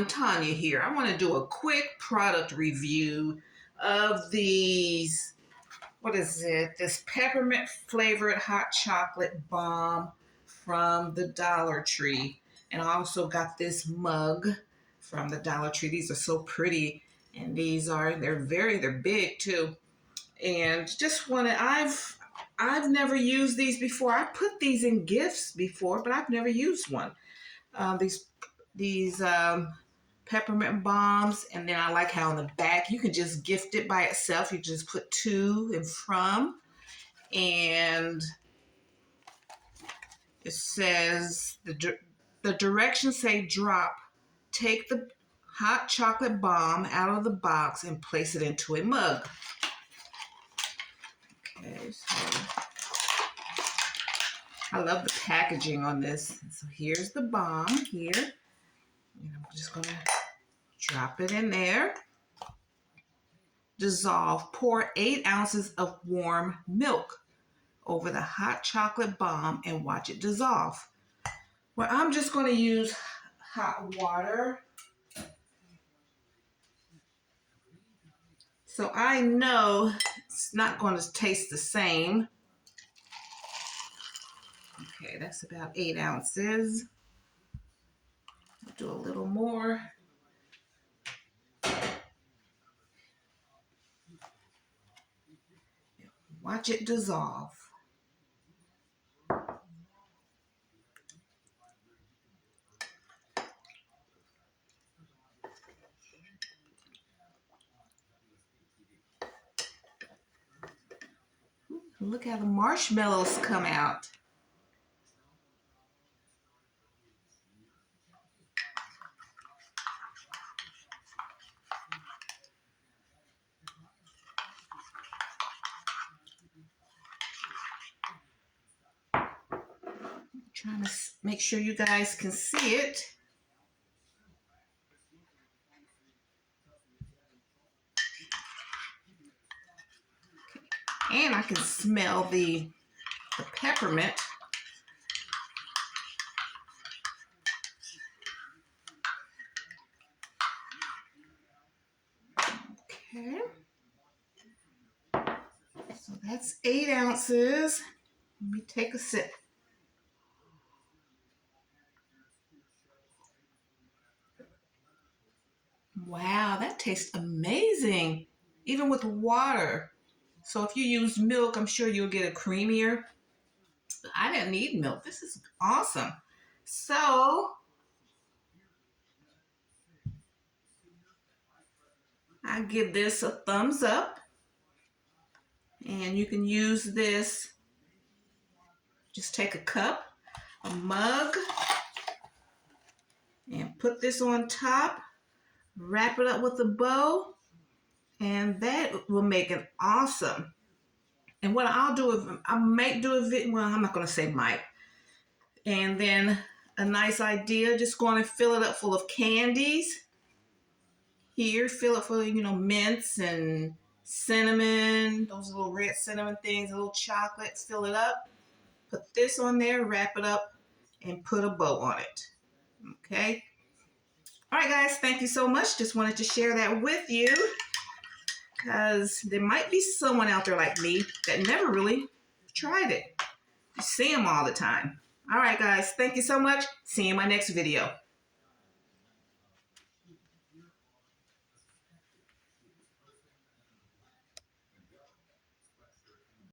Tanya here. I want to do a quick product review of these, what is it? This peppermint flavored hot chocolate bomb from the Dollar Tree. And I also got this mug from the Dollar Tree. These are so pretty. And they're big too. And just wanted, I've never used these before. I put these in gifts before, but I've never used one. These peppermint bombs, and then I like how in the back you can just gift it by itself. You just put to and from, and it says the directions say drop. Take the hot chocolate bomb out of the box and place it into a mug. Okay, so I love the packaging on this. So here's the bomb here. And I'm just going to drop it in there. Dissolve. Pour 8 ounces of warm milk over the hot chocolate bomb and watch it dissolve. Well, I'm just going to use hot water. So I know it's not going to taste the same. Okay, that's about 8 ounces. I'll do a little more. Watch it dissolve. Look how the marshmallows come out. Trying to make sure you guys can see it. And I can smell the peppermint. Okay. So that's 8 ounces. Let me take a sip. Wow, that tastes amazing, even with water. So if you use milk, I'm sure you'll get a creamier. I didn't need milk. This is awesome. So I give this a thumbs up. And you can use this. Just take a cup, a mug, and put this on top. Wrap it up with a bow, and that will make it awesome. And what I'll do is I might do a video. Well, I'm not going to say might. And then a nice idea, just going to fill it up full of candies. Here, fill it full of, mints and cinnamon, those little red cinnamon things, little chocolates, fill it up. Put this on there, wrap it up, and put a bow on it. Okay? All right, guys, thank you so much. Just wanted to share that with you because there might be someone out there like me that never really tried it. You see them all the time. All right, guys, thank you so much. See you in my next video.